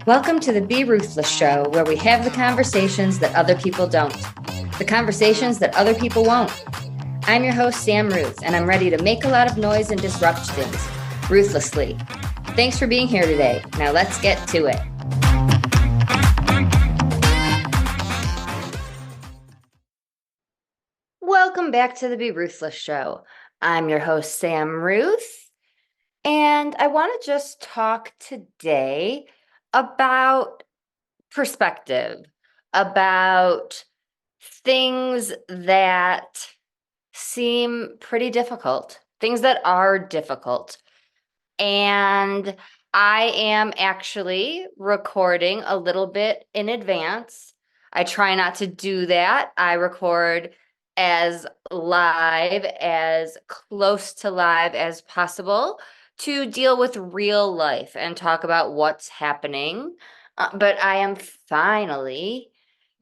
Welcome to the Be Ruthless Show, where we have the conversations that other people don't, the conversations that other people won't. I'm your host, Sam Ruth, and I'm ready to make a lot of noise and disrupt things, ruthlessly. Thanks for being here today. Now let's get to it. Welcome back to the Be Ruthless Show. I'm your host, Sam Ruth, and I want to just talk today about perspective, about things that seem pretty difficult, things that are difficult. And I am actually recording a little bit in advance. I try not to do that. I record as live, as close to live as possible to deal with real life and talk about what's happening. But I am finally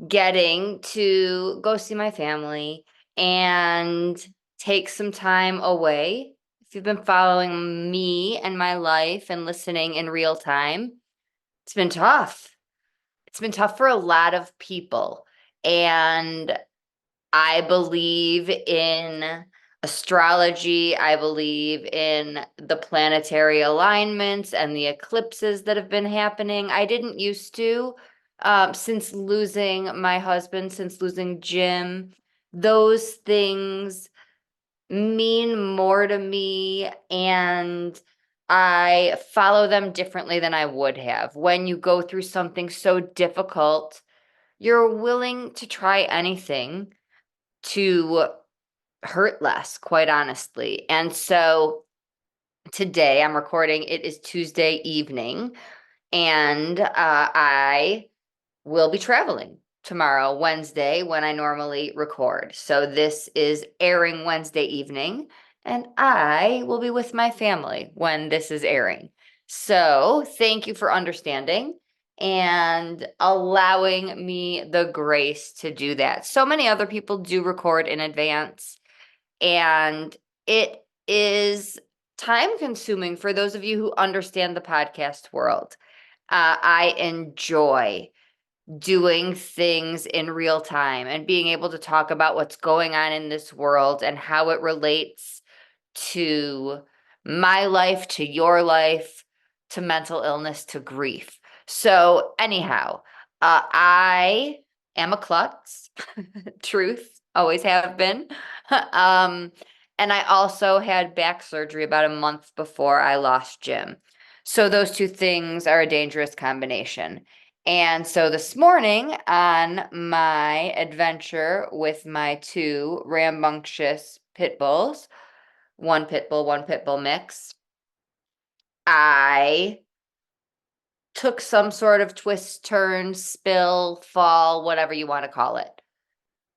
getting to go see my family and take some time away. If you've been following me and my life and listening in real time, it's been tough. It's been tough for a lot of people. And I believe in astrology. I believe in the planetary alignments and the eclipses that have been happening. I didn't used to, since losing my husband, since losing Jim. Those things mean more to me, and I follow them differently than I would have. When you go through something so difficult, you're willing to try anything to hurt less, quite honestly. And so today I'm recording, it is Tuesday evening, and I will be traveling tomorrow, Wednesday, when I normally record. So this is airing Wednesday evening, and I will be with my family when this is airing. So thank you for understanding and allowing me the grace to do that. So many other people do record in advance, and it is time consuming for those of you who understand the podcast world. I enjoy doing things in real time and being able to talk about what's going on in this world and how it relates to my life, to your life, to mental illness, to grief. So anyhow, I am a klutz, truth, always have been. And I also had back surgery about a month before I lost Jim. So those two things are a dangerous combination. And so this morning on my adventure with my two rambunctious pit bulls, one pit bull mix, I took some sort of twist, turn, spill, fall, whatever you want to call it.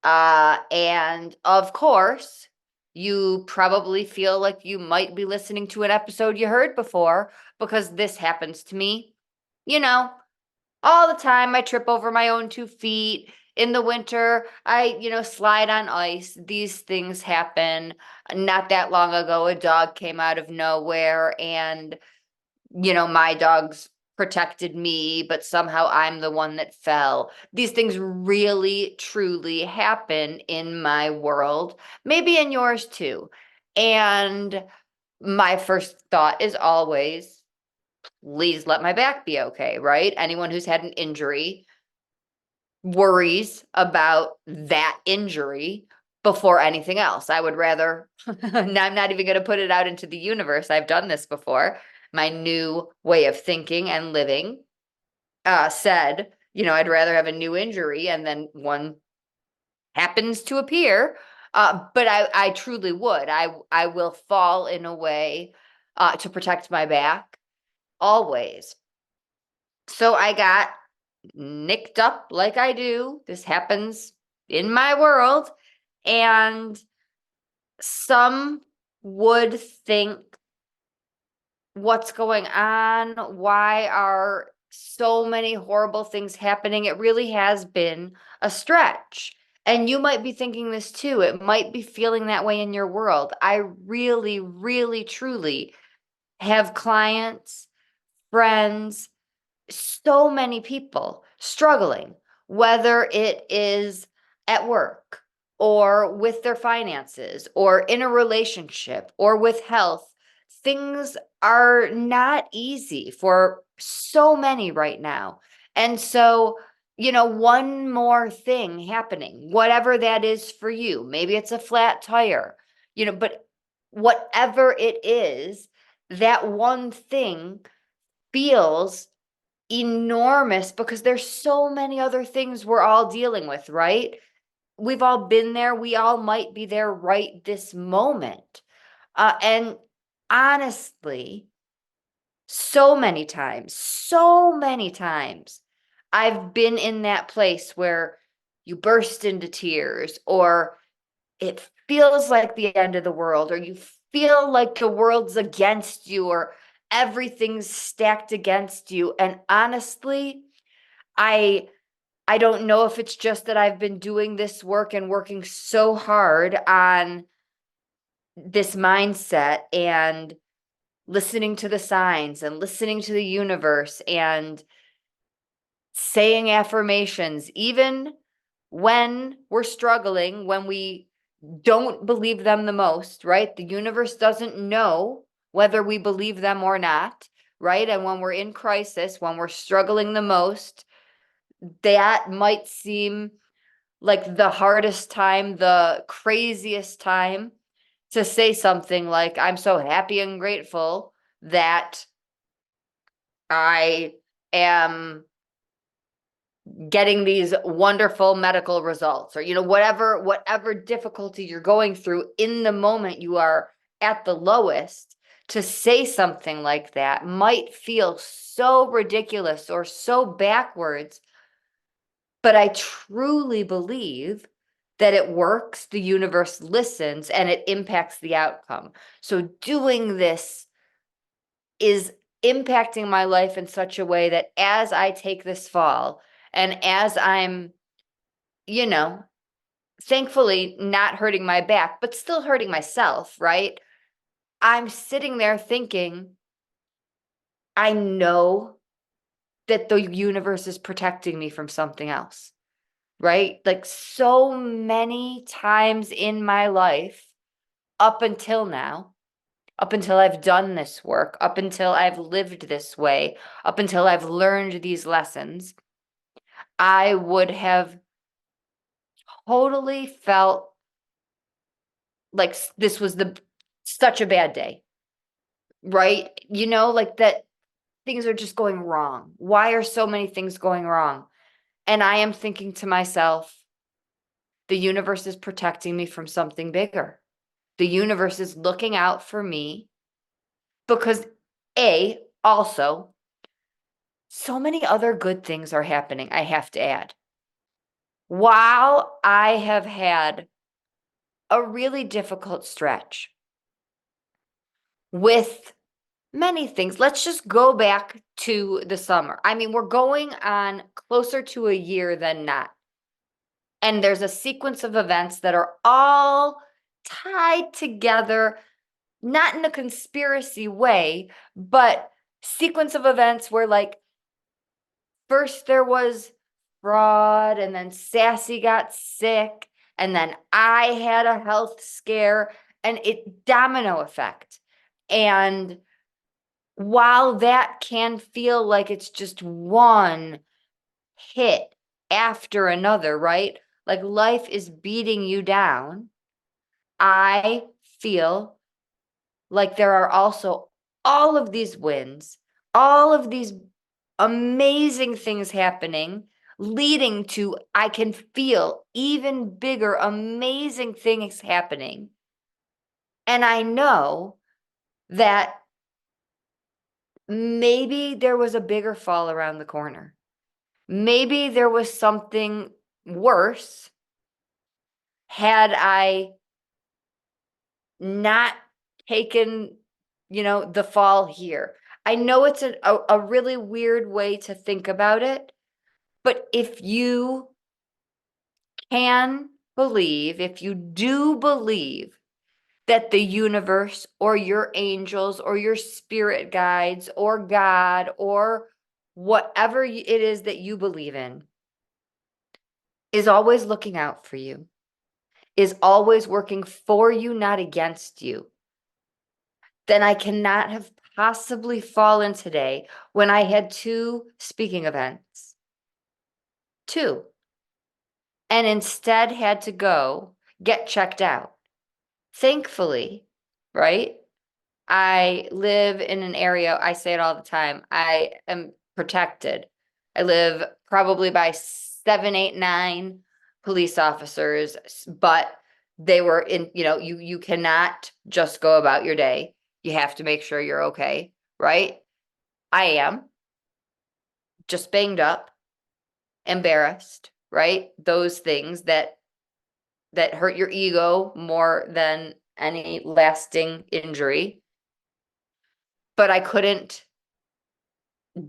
And of course, you probably feel like you might be listening to an episode you heard before, because this happens to me, all the time. I trip over my own 2 feet. In the winter, I slide on ice. These things happen. Not that long ago, a dog came out of nowhere, and my dogs protected me, but somehow I'm the one that fell. These things really, truly happen in my world, maybe in yours too. And my first thought is always, please let my back be okay, right? Anyone who's had an injury worries about that injury before anything else. I would rather, I'm not even going to put it out into the universe. I've done this before. My new way of thinking and living said, I'd rather have a new injury and then one happens to appear. But I truly would. I will fall in a way to protect my back always. So I got nicked up like I do. This happens in my world. And some would think, what's going on? Why are so many horrible things happening? It really has been a stretch. And you might be thinking this too. It might be feeling that way in your world. I really, really, truly have clients, friends, so many people struggling, whether it is at work or with their finances or in a relationship or with health. Things are not easy for so many right now. And so, one more thing happening, whatever that is for you, maybe it's a flat tire, but whatever it is, that one thing feels enormous because there's so many other things we're all dealing with, right? We've all been there. We all might be there right this moment. And honestly, so many times, I've been in that place where you burst into tears, or it feels like the end of the world, or you feel like the world's against you, or everything's stacked against you. And honestly, I I don't know if it's just that I've been doing this work and working so hard on this mindset and listening to the signs and listening to the universe and saying affirmations, even when we're struggling, when we don't believe them the most, right? The universe doesn't know whether we believe them or not, right? And when we're in crisis, when we're struggling the most, that might seem like the hardest time, the craziest time to say something like, I'm so happy and grateful that I am getting these wonderful medical results, or whatever difficulty you're going through in the moment you are at the lowest. To say something like that might feel so ridiculous or so backwards, but I truly believe that it works, the universe listens, and it impacts the outcome. So doing this is impacting my life in such a way that as I take this fall and as I'm, you know, thankfully not hurting my back, but still hurting myself, right? I'm sitting there thinking, I know that the universe is protecting me from something else, right? Like so many times in my life up until now, up until I've done this work, up until I've lived this way, up until I've learned these lessons, I would have totally felt like this was such a bad day, right? Like that things are just going wrong. Why are so many things going wrong? And I am thinking to myself, the universe is protecting me from something bigger. The universe is looking out for me because also, so many other good things are happening, I have to add. While I have had a really difficult stretch with many things, let's just go back to the summer. I mean, we're going on closer to a year than not. And there's a sequence of events that are all tied together, not in a conspiracy way, but sequence of events where, like, first there was fraud, and then Sassy got sick, and then I had a health scare, and it domino effect. And while that can feel like it's just one hit after another, right? Like life is beating you down. I feel like there are also all of these wins, all of these amazing things happening, leading to I can feel even bigger, amazing things happening. And I know that maybe there was a bigger fall around the corner. Maybe there was something worse had I not taken, the fall here. I know it's a really weird way to think about it, but if you if you do believe that the universe or your angels or your spirit guides or God or whatever it is that you believe in is always looking out for you, is always working for you, not against you, then I cannot have possibly fallen today when I had 2 speaking events. 2. And instead had to go get checked out. Thankfully, right? I live in an area, I say it all the time, I am protected. I live probably by 7, 8, 9 police officers, but they were in, you cannot just go about your day. You have to make sure you're okay, right? I am just banged up, embarrassed, right? Those things that hurt your ego more than any lasting injury. But I couldn't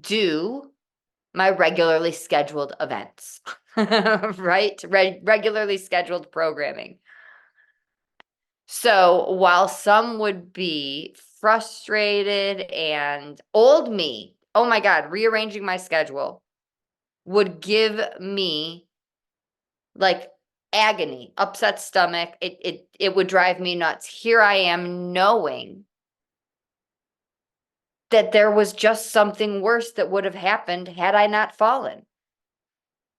do my regularly scheduled events, right? Regularly scheduled programming. So while some would be frustrated and old me, oh my God, rearranging my schedule would give me like agony, upset stomach. It would drive me nuts. Here I am knowing that there was just something worse that would have happened had I not fallen.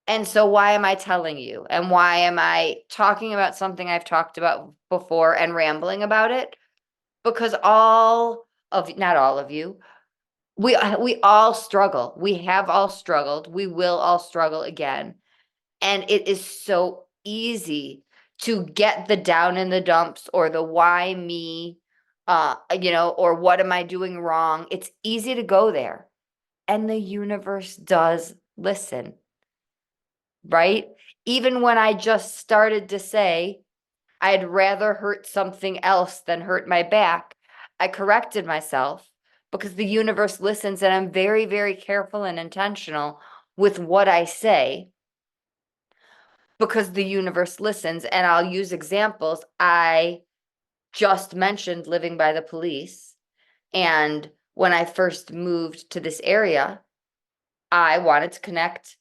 And so why am I telling you? And why am I talking about something I've talked about before and rambling about it? Because not all of you, we all struggle. We have all struggled. We will all struggle again. And it is so easy to get the down in the dumps or the why me, or what am I doing wrong? It's easy to go there. And the universe does listen, right? Even when I just started to say, I'd rather hurt something else than hurt my back, I corrected myself because the universe listens and I'm very, very careful and intentional with what I say because the universe listens. And I'll use examples. I just mentioned living by the police. And when I first moved to this area, I wanted to connect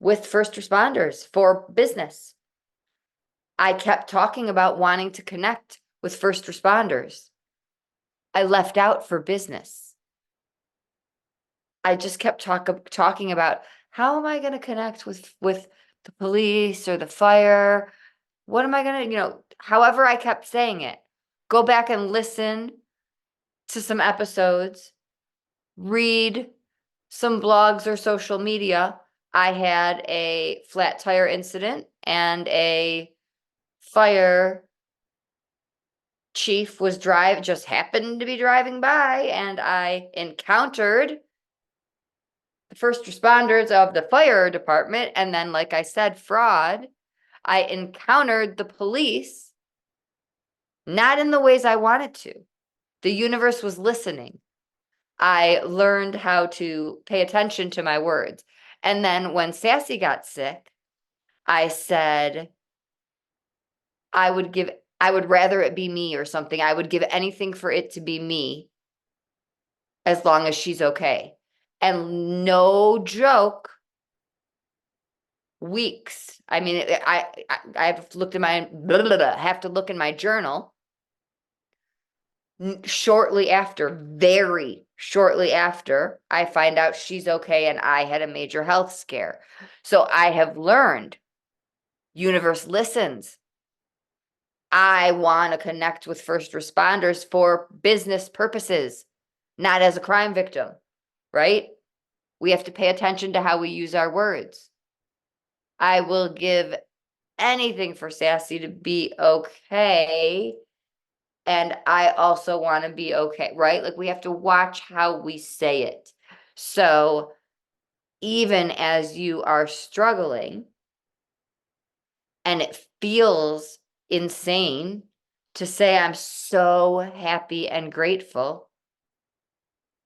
with first responders for business. I kept talking about wanting to connect with first responders. I left out for business. I just kept talking about how am I going to connect with the police or the fire? What am I going to, however I kept saying it. Go back and listen to some episodes, read some blogs or social media. I had a flat tire incident and a fire chief just happened to be driving by, and I encountered the first responders of the fire department. And then, like I said, fraud. I encountered the police, not in the ways I wanted to. The universe was listening. I learned how to pay attention to my words. And then when Sassy got sick, I said, I would rather it be me or something. I would give anything for it to be me as long as she's okay. And no joke, weeks. I mean, I've looked at have to look in my journal. Very shortly after, I find out she's okay and I had a major health scare. So I have learned, universe listens. I want to connect with first responders for business purposes, not as a crime victim, right? We have to pay attention to how we use our words. I will give anything for Sassy to be okay. And I also want to be okay, right? Like we have to watch how we say it. So even as you are struggling and it feels insane to say, I'm so happy and grateful,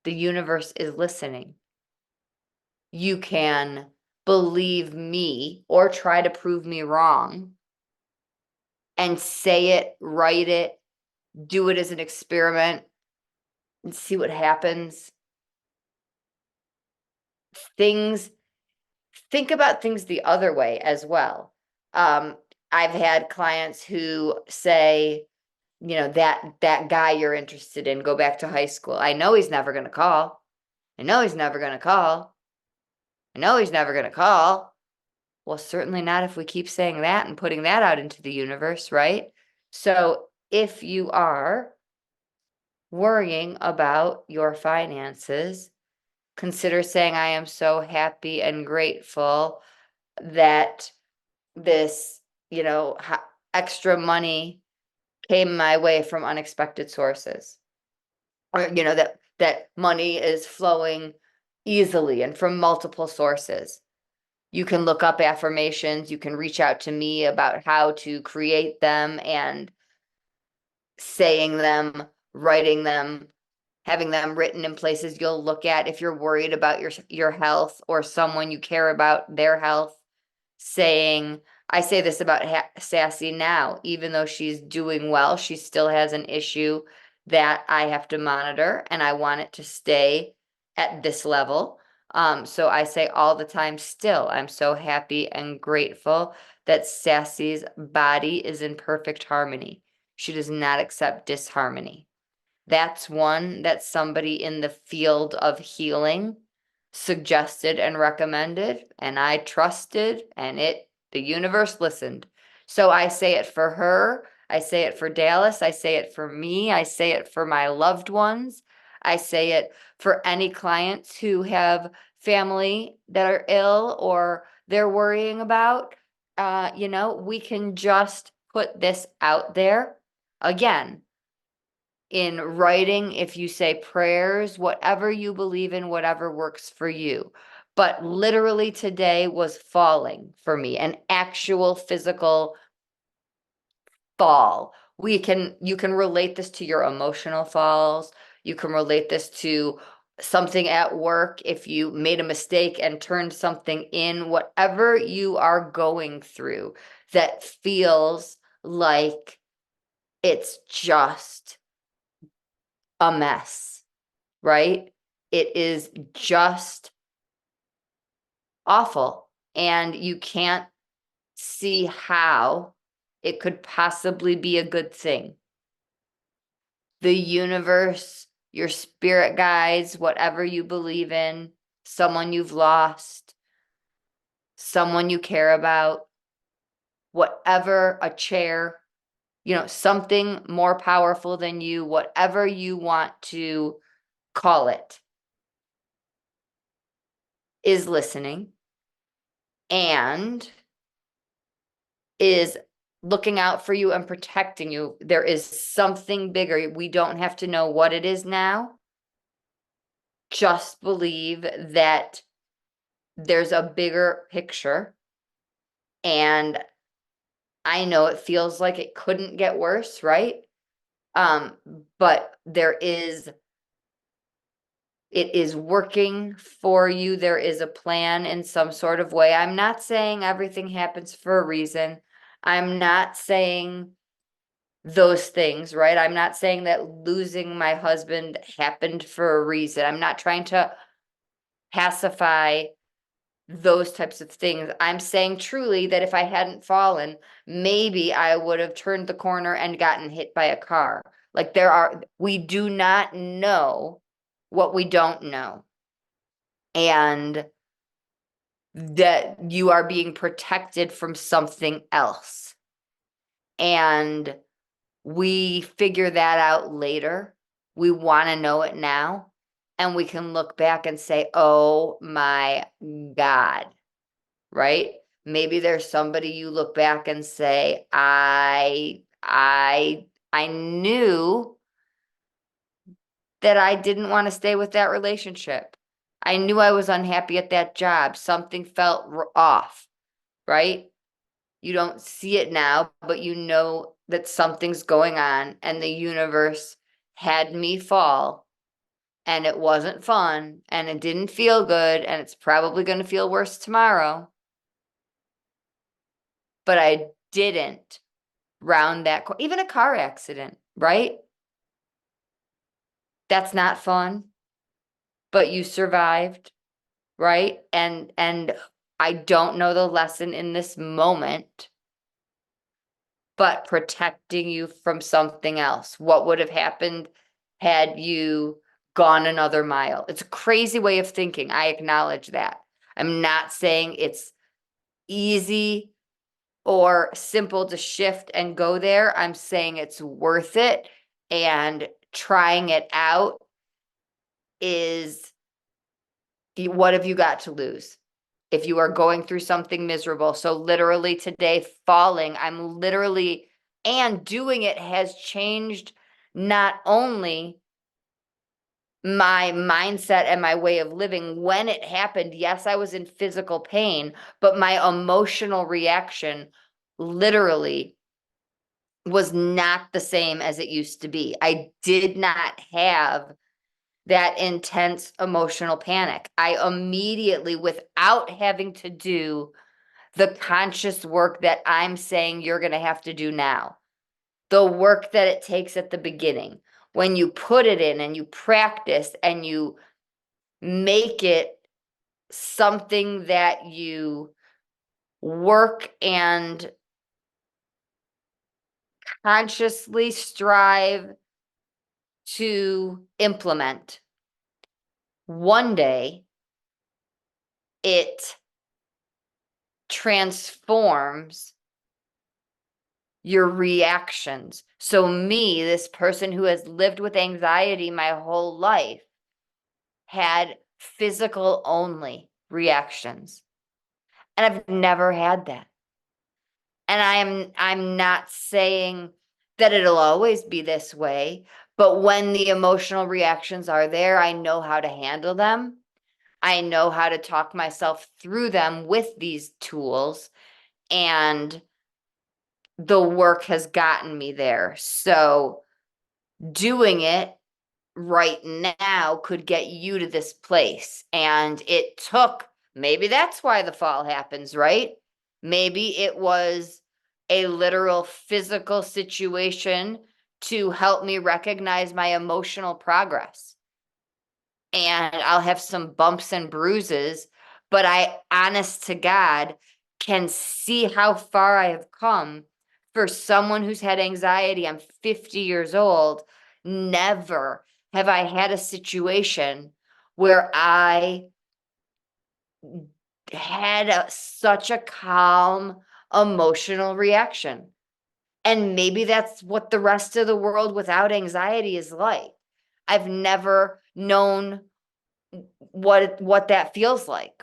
the universe is listening. You can believe me or try to prove me wrong and say it, write it, do it as an experiment and see what happens. things, think about things the other way as well. I've had clients who say, that guy you're interested in, go back to high school. I know he's never going to call. I know he's never going to call. I know he's never going to call. Well, certainly not if we keep saying that and putting that out into the universe, right? So if you are worrying about your finances, consider saying, I am so happy and grateful that this, extra money came my way from unexpected sources. Or, that money is flowing easily and from multiple sources. You can look up affirmations. You can reach out to me about how to create them and saying them, writing them, having them written in places you'll look at if you're worried about your health or someone you care about their health. Saying, I say this about Sassy now, even though she's doing well, she still has an issue that I have to monitor, and I want it to stay at this level. So I say all the time, still, I'm so happy and grateful that Sassy's body is in perfect harmony. She does not accept disharmony. That's one that somebody in the field of healing suggested and recommended, and I trusted, and the universe listened. So I say it for her, I say it for Dallas, I say it for me, I say it for my loved ones, I say it for any clients who have family that are ill or they're worrying about. We can just put this out there. Again, in writing, if you say prayers, whatever you believe in, whatever works for you. But literally today was falling for me, an actual physical fall. You can relate this to your emotional falls. You can relate this to something at work if you made a mistake and turned something in, whatever you are going through that feels like it's just a mess, right? It is just awful. And you can't see how it could possibly be a good thing. The universe, your spirit guides, whatever you believe in, someone you've lost, someone you care about, whatever, a chair, something more powerful than you, whatever you want to call it, is listening and is looking out for you and protecting you. There is something bigger. We don't have to know what it is now. Just believe that there's a bigger picture. And I know it feels like it couldn't get worse, right? But it is working for you. There is a plan in some sort of way. I'm not saying everything happens for a reason. I'm not saying those things, right? I'm not saying that losing my husband happened for a reason. I'm not trying to pacify those types of things. I'm saying truly that if I hadn't fallen, maybe I would have turned the corner and gotten hit by a car. Like we do not know what we don't know. And that you are being protected from something else. And we figure that out later. We want to know it now. And we can look back and say, oh my God, right? Maybe there's somebody you look back and say, I knew that I didn't want to stay with that relationship. I knew I was unhappy at that job. Something felt off, right? You don't see it now, but you know that something's going on, and the universe had me fall, and it wasn't fun, and it didn't feel good, and it's probably going to feel worse tomorrow. But I didn't round that even a car accident, right? That's not fun, but you survived, right? And I don't know the lesson in this moment, but protecting you from something else. What would have happened had you gone another mile? It's a crazy way of thinking. I acknowledge that. I'm not saying it's easy or simple to shift and go there. I'm saying it's worth it, and trying it out is, what have you got to lose? If you are going through something miserable. So literally today, falling, I'm literally, and doing it has changed not only my mindset and my way of living. When it happened, yes, I was in physical pain, but my emotional reaction literally was not the same as it used to be. I did not have that intense emotional panic. I immediately, without having to do the conscious work that I'm saying you're going to have to do now, the work that it takes at the beginning, when you put it in and you practice and you make it something that you work and consciously strive to implement, one day it transforms your reactions. So me, this person who has lived with anxiety my whole life, had physical only reactions. And I've never had that. And I'm not saying that it'll always be this way, but when the emotional reactions are there, I know how to handle them. I know how to talk myself through them with these tools, and the work has gotten me there. So doing it right now could get you to this place. And it took, maybe that's why the fall happens, right? Maybe it was a literal physical situation to help me recognize my emotional progress. And I'll have some bumps and bruises, but I, honest to God, can see how far I have come. For someone who's had anxiety, I'm 50 years old. Never have I had a situation where I had such a calm emotional reaction. And maybe that's what the rest of the world without anxiety is like. I've never known what that feels like.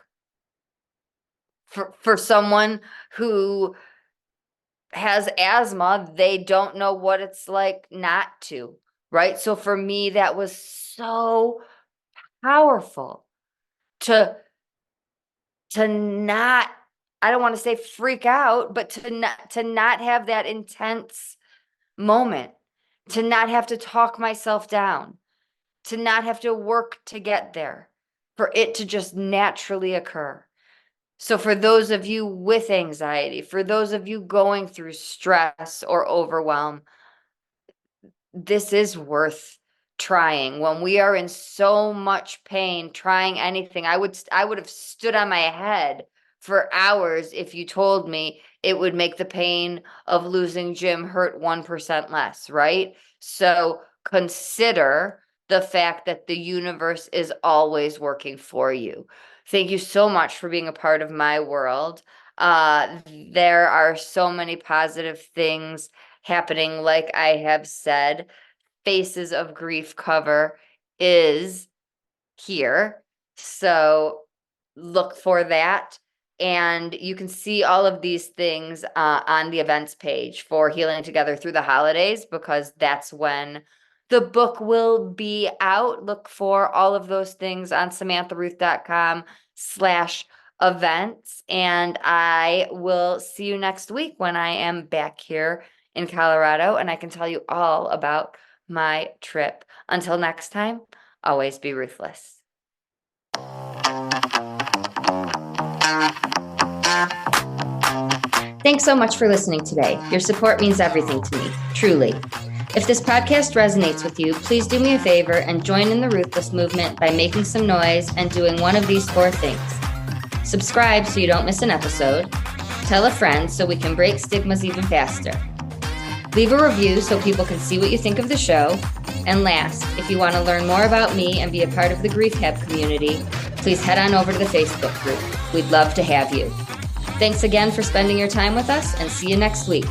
For someone who has asthma, they don't know what it's like not to, right? So for me, that was so powerful to not, I don't want to say freak out, but to not have that intense moment, to not have to talk myself down, to not have to work to get there, for it to just naturally occur. So for those of you with anxiety, for those of you going through stress or overwhelm, this is worth trying. When we are in so much pain, trying anything, I would have stood on my head for hours if you told me it would make the pain of losing Jim hurt 1% less, right? So consider the fact that the universe is always working for you. Thank you so much for being a part of my world. There are so many positive things happening. Like I have said, Faces of Grief cover is here. So look for that. And you can see all of these things on the events page for Healing Together Through the Holidays, because that's when the book will be out. Look for all of those things on samantharuth.com/events. And I will see you next week when I am back here in Colorado, and I can tell you all about my trip. Until next time, always be ruthless. Thanks so much for listening today. Your support means everything to me, truly. If this podcast resonates with you, please do me a favor and join in the Ruthless movement by making some noise and doing one of these 4 things. Subscribe so you don't miss an episode. Tell a friend so we can break stigmas even faster. Leave a review so people can see what you think of the show. And last, if you want to learn more about me and be a part of the Grief Hab community, please head on over to the Facebook group. We'd love to have you. Thanks again for spending your time with us, and see you next week.